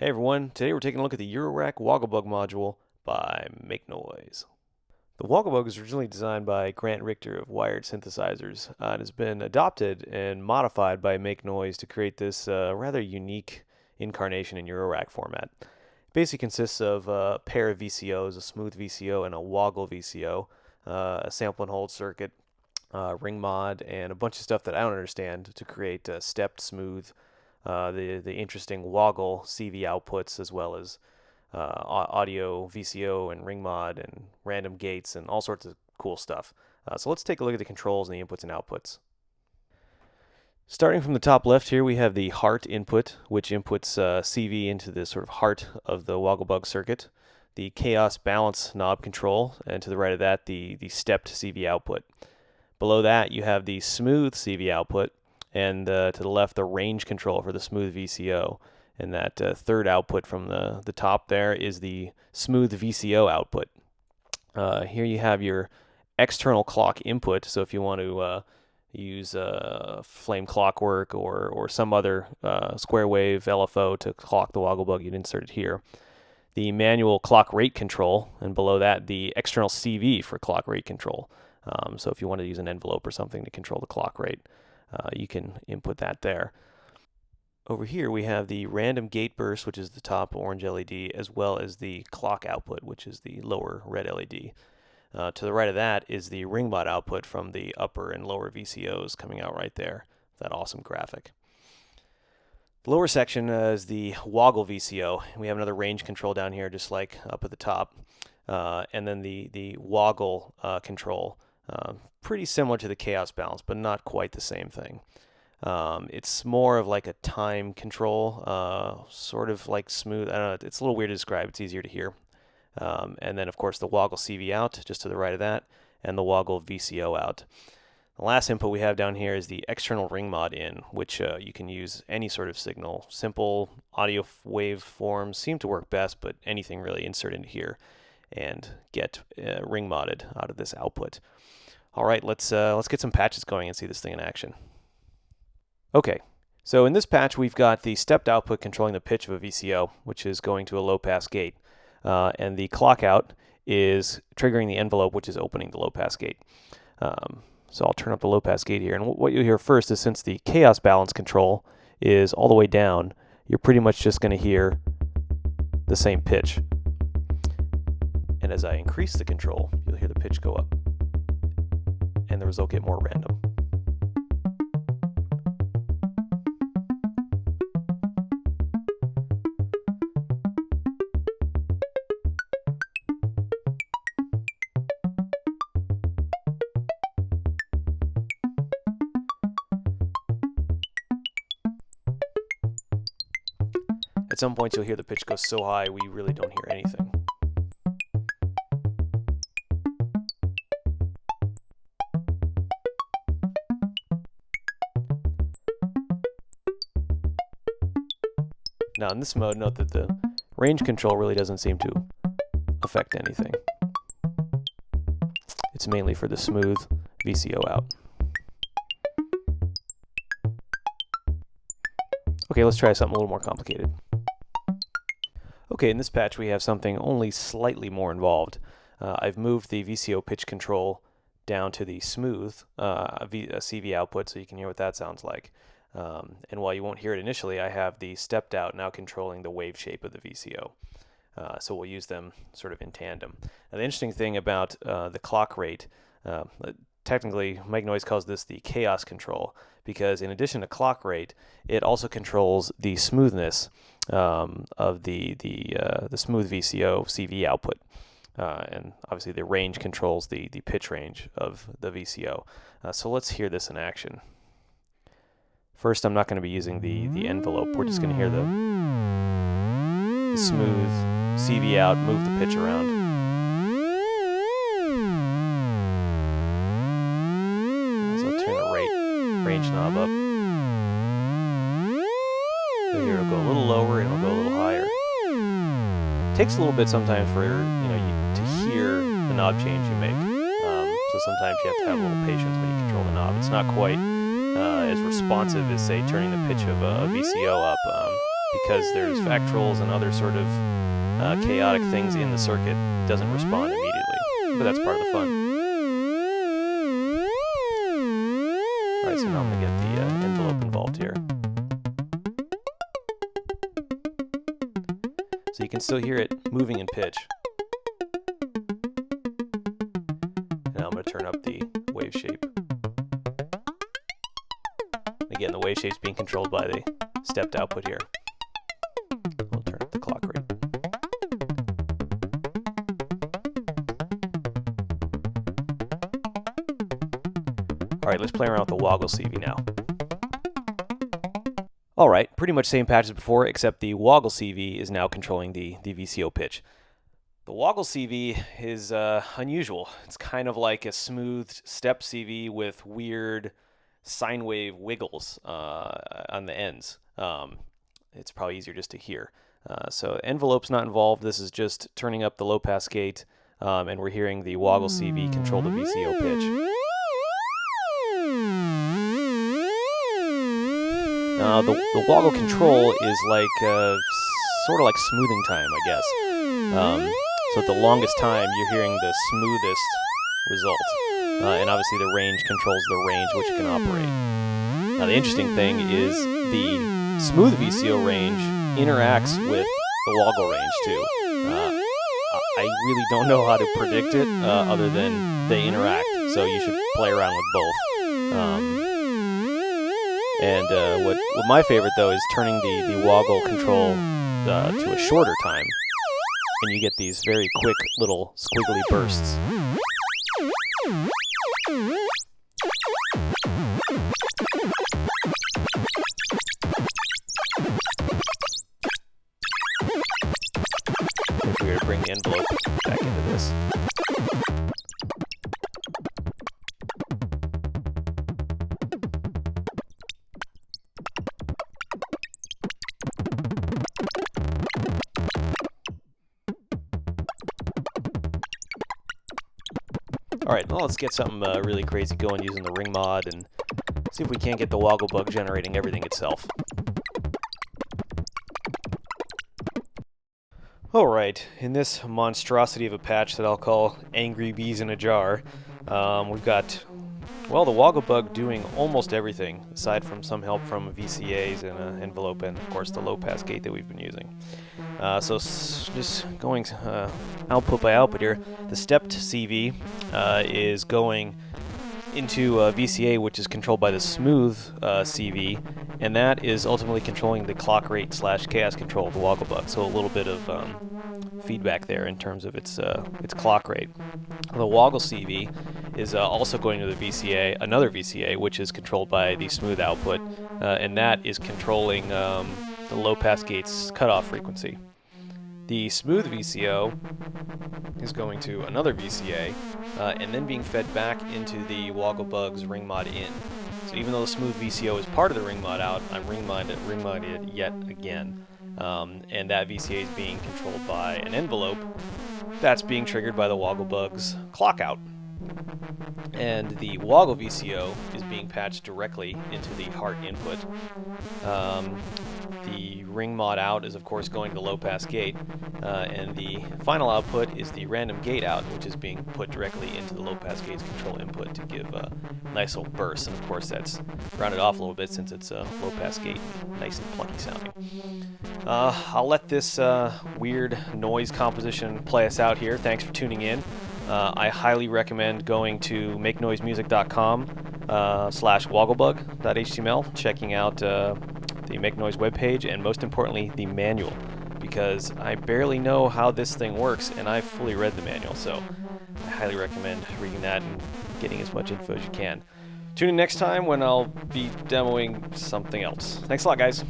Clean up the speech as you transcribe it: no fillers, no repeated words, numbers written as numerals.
Hey everyone, today we're taking a look at the Eurorack WoggleBug module by MakeNoise. The WoggleBug was originally designed by Grant Richter of Wired Synthesizers and has been adopted and modified by MakeNoise to create this rather unique incarnation in Eurorack format. It basically consists of a pair of VCOs, a smooth VCO and a Woggle VCO, a sample and hold circuit, ring mod, and a bunch of stuff that I don't understand to create stepped, smooth, the interesting Woggle CV outputs, as well as audio VCO and ring mod and random gates and all sorts of cool stuff. So let's take a look at the controls and the inputs and outputs. Starting from the top left here, we have the heart input, which inputs CV into the sort of heart of the WoggleBug circuit. The chaos balance knob control, and to the right of that, the stepped CV output. Below that, you have the smooth CV output, and to the left, the range control for the smooth VCO. And that third output from the top there is the smooth VCO output. Here you have your external clock input, so if you want to use flame clockwork or some other square wave LFO to clock the WoggleBug, you'd insert it here. The manual clock rate control, and below that, the external CV for clock rate control. So if you want to use an envelope or something to control the clock rate, you can input that there. Over here we have the random gate burst, which is the top orange LED, as well as the clock output, which is the lower red LED. To the right of that is the ring mod output from the upper and lower VCOs coming out right there. That awesome graphic. The lower section is the Woggle VCO. We have another range control down here, just like up at the top. And then the Woggle control. Pretty similar to the chaos balance, but not quite the same thing. It's more of like a time control, sort of like smooth. I don't know, it's a little weird to describe. It's easier to hear. And then, of course, the Woggle CV out, just to the right of that, and the Woggle VCO out. The last input we have down here is the external ring mod in, which you can use any sort of signal. Simple audio wave forms seem to work best, but anything really insert into here and get ring modded out of this output. All right, let's get some patches going and see this thing in action. Okay, so in this patch we've got the stepped output controlling the pitch of a VCO, which is going to a low pass gate, and the clock out is triggering the envelope, which is opening the low pass gate. So I'll turn up the low pass gate here, and what you'll hear first is, since the chaos balance control is all the way down, you're pretty much just going to hear the same pitch. And as I increase the control, you'll hear the pitch go up, and the result get more random. At some points you'll hear the pitch go so high we really don't hear anything. Now in this mode, note that the range control really doesn't seem to affect anything. It's mainly for the smooth VCO out. Okay, let's try something a little more complicated. Okay, in this patch we have something only slightly more involved. I've moved the VCO pitch control down to the smooth CV output so you can hear what that sounds like. And while you won't hear it initially, I have the stepped out now controlling the wave shape of the VCO. So we'll use them sort of in tandem. Now the interesting thing about the clock rate, technically MakeNoise calls this the chaos control, because in addition to clock rate, it also controls the smoothness of the smooth VCO CV output. And obviously the range controls the pitch range of the VCO. So let's hear this in action. First, I'm not going to be using the envelope. We're just going to hear the smooth CV out move the pitch around. So I'll turn the range knob up. So here it'll go a little lower and it'll go a little higher. It takes a little bit sometimes for to hear the knob change you make. So sometimes you have to have a little patience when you control the knob. It's not quite as responsive as, say, turning the pitch of a VCO up. because there's factorals and other sort of chaotic things in the circuit, it doesn't respond immediately. But that's part of the fun. Alright, so now I'm going to get the envelope involved here. So you can still hear it moving in pitch. Now I'm going to turn up the wave shape. Again, the wave shape's being controlled by the stepped output here. We'll turn up the clock rate. Alright, let's play around with the Woggle CV now. Alright, pretty much same patch as before, except the Woggle CV is now controlling the VCO pitch. The Woggle CV is unusual. It's kind of like a smooth step CV with weird sine wave wiggles on the ends. It's probably easier just to hear. So envelope's not involved. This is just turning up the low pass gate, and we're hearing the Woggle CV control the VCO pitch. The Woggle control is like sort of like smoothing time, I guess. So at the longest time, you're hearing the smoothest result. And obviously the range controls the range which it can operate. Now the interesting thing is the smooth VCO range interacts with the Woggle range too. I really don't know how to predict it other than they interact, so you should play around with both. What my favorite though is turning the Woggle control to a shorter time, and you get these very quick little squiggly bursts. If we were to bring the envelope back into this. Alright, well, let's get something really crazy going using the ring mod and see if we can't get the WoggleBug generating everything itself. Alright, in this monstrosity of a patch that I'll call Angry Bees in a Jar, we've got, well, the WoggleBug doing almost everything, aside from some help from VCAs and an envelope and, of course, the low-pass gate that we've been using. So just going output by output here, the stepped CV is going into VCA, which is controlled by the smooth CV, and that is ultimately controlling the clock rate / chaos control of the WoggleBug. So a little bit of feedback there in terms of its clock rate. The Woggle CV is also going to the VCA, another VCA, which is controlled by the smooth output, and that is controlling the low pass gate's cutoff frequency. The smooth VCO is going to another VCA and then being fed back into the WoggleBug's ring mod in. So even though the smooth VCO is part of the ring mod out, I'm ring modded yet again. And that VCA is being controlled by an envelope that's being triggered by the WoggleBug's clock out. And the Woggle VCO is being patched directly into the heart input. The ring mod out is of course going to the low pass gate, and the final output is the random gate out, which is being put directly into the low pass gate's control input to give a nice little burst. And of course that's rounded off a little bit since it's a low pass gate, nice and plucky sounding. I'll let this weird noise composition play us out here. Thanks for tuning in. I highly recommend going to MakeNoiseMusic.com /WoggleBug.html, checking out the MakeNoise webpage, and most importantly, the manual, because I barely know how this thing works, and I've fully read the manual, so I highly recommend reading that and getting as much info as you can. Tune in next time when I'll be demoing something else. Thanks a lot, guys.